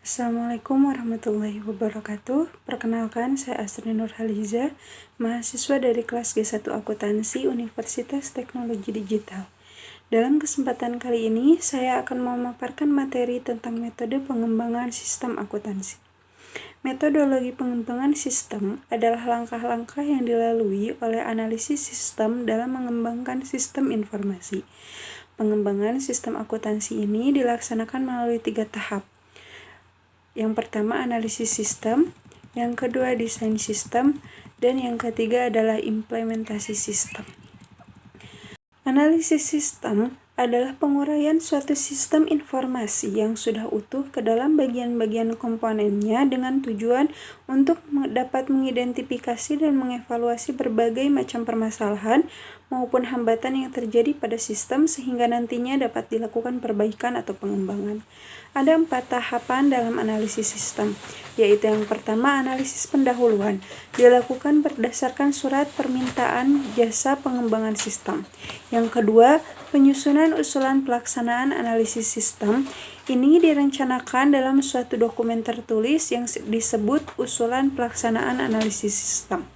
Assalamualaikum warahmatullahi wabarakatuh. Perkenalkan, saya Asri Nurhaliza, mahasiswa dari kelas G1 Akuntansi Universitas Teknologi Digital. Dalam kesempatan kali ini, saya akan memaparkan materi tentang metode pengembangan sistem akuntansi. Metodologi pengembangan sistem adalah langkah-langkah yang dilalui oleh analisis sistem dalam mengembangkan sistem informasi. Pengembangan sistem akuntansi ini dilaksanakan melalui 3 tahap. Yang pertama analisis sistem, yang kedua desain sistem, dan yang ketiga adalah implementasi sistem. Analisis sistem adalah penguraian suatu sistem informasi yang sudah utuh ke dalam bagian-bagian komponennya dengan tujuan untuk dapat mengidentifikasi dan mengevaluasi berbagai macam permasalahan maupun hambatan yang terjadi pada sistem sehingga nantinya dapat dilakukan perbaikan atau pengembangan. Ada 4 tahapan dalam analisis sistem, yaitu yang pertama analisis pendahuluan, dilakukan berdasarkan surat permintaan jasa pengembangan sistem. Yang kedua, penyusunan usulan pelaksanaan analisis sistem. Ini direncanakan dalam suatu dokumen tertulis yang disebut usulan pelaksanaan analisis sistem.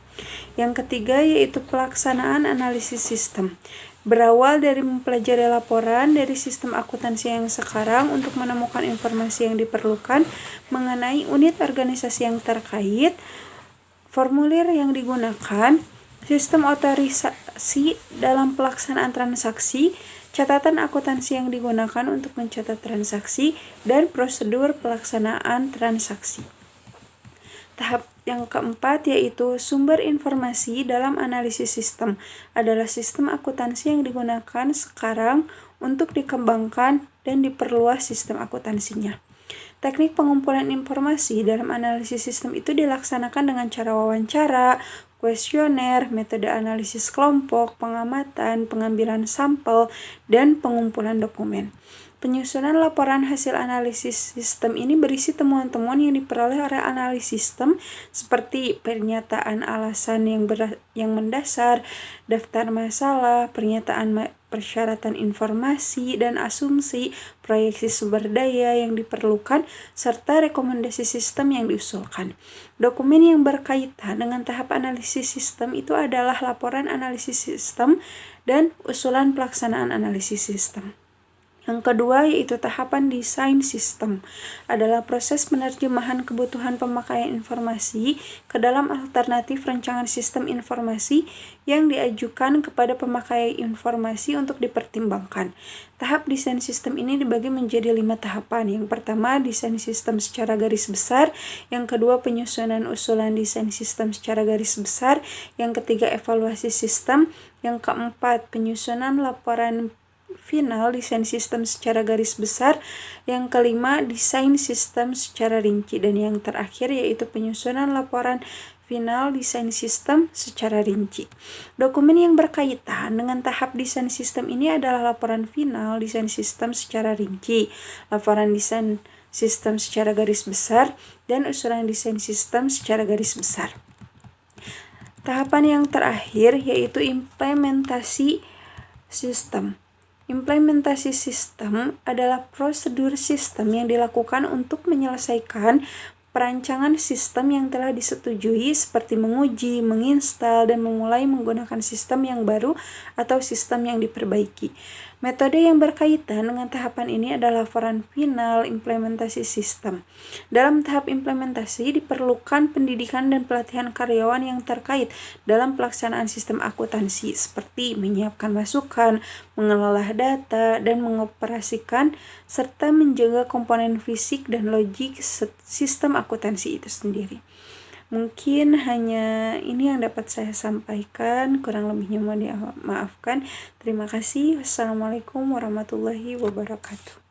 Yang ketiga yaitu pelaksanaan analisis sistem. Berawal dari mempelajari laporan dari sistem akuntansi yang sekarang untuk menemukan informasi yang diperlukan mengenai unit organisasi yang terkait, formulir yang digunakan, sistem otorisasi dalam pelaksanaan transaksi, catatan akuntansi yang digunakan untuk mencatat transaksi, dan prosedur pelaksanaan transaksi. Tahap yang keempat yaitu sumber informasi dalam analisis sistem adalah sistem akuntansi yang digunakan sekarang untuk dikembangkan dan diperluas sistem akuntansinya. Teknik pengumpulan informasi dalam analisis sistem itu dilaksanakan dengan cara wawancara, kuesioner, metode analisis kelompok, pengamatan, pengambilan sampel, dan pengumpulan dokumen. Penyusunan laporan hasil analisis sistem ini berisi temuan-temuan yang diperoleh oleh analis sistem seperti pernyataan alasan yang mendasar, daftar masalah, pernyataan persyaratan informasi dan asumsi, proyeksi sumber daya yang diperlukan, serta rekomendasi sistem yang diusulkan. Dokumen yang berkaitan dengan tahap analisis sistem itu adalah laporan analisis sistem dan usulan pelaksanaan analisis sistem. Yang kedua yaitu tahapan desain sistem adalah proses penerjemahan kebutuhan pemakaian informasi ke dalam alternatif rancangan sistem informasi yang diajukan kepada pemakai informasi untuk dipertimbangkan. Tahap desain sistem ini dibagi menjadi 5 tahapan. Yang pertama desain sistem secara garis besar, yang kedua penyusunan usulan desain sistem secara garis besar, yang ketiga evaluasi sistem, yang keempat penyusunan laporan final desain sistem secara garis besar, yang kelima desain sistem secara rinci, dan yang terakhir yaitu penyusunan laporan final desain sistem secara rinci. Dokumen yang berkaitan dengan tahap desain sistem ini adalah laporan final desain sistem secara rinci, laporan desain sistem secara garis besar, dan usulan desain sistem secara garis besar. Tahapan yang terakhir yaitu implementasi sistem. Implementasi sistem adalah prosedur sistem yang dilakukan untuk menyelesaikan perancangan sistem yang telah disetujui seperti menguji, menginstal, dan memulai menggunakan sistem yang baru atau sistem yang diperbaiki. Metode yang berkaitan dengan tahapan ini adalah laporan final implementasi sistem. Dalam tahap implementasi diperlukan pendidikan dan pelatihan karyawan yang terkait dalam pelaksanaan sistem akuntansi seperti menyiapkan masukan, mengelola data, dan mengoperasikan serta menjaga komponen fisik dan logik sistem akuntansi itu sendiri. Mungkin hanya ini yang dapat saya sampaikan, kurang lebihnya mohon dimaafkan. Terima kasih. Wassalamualaikum warahmatullahi wabarakatuh.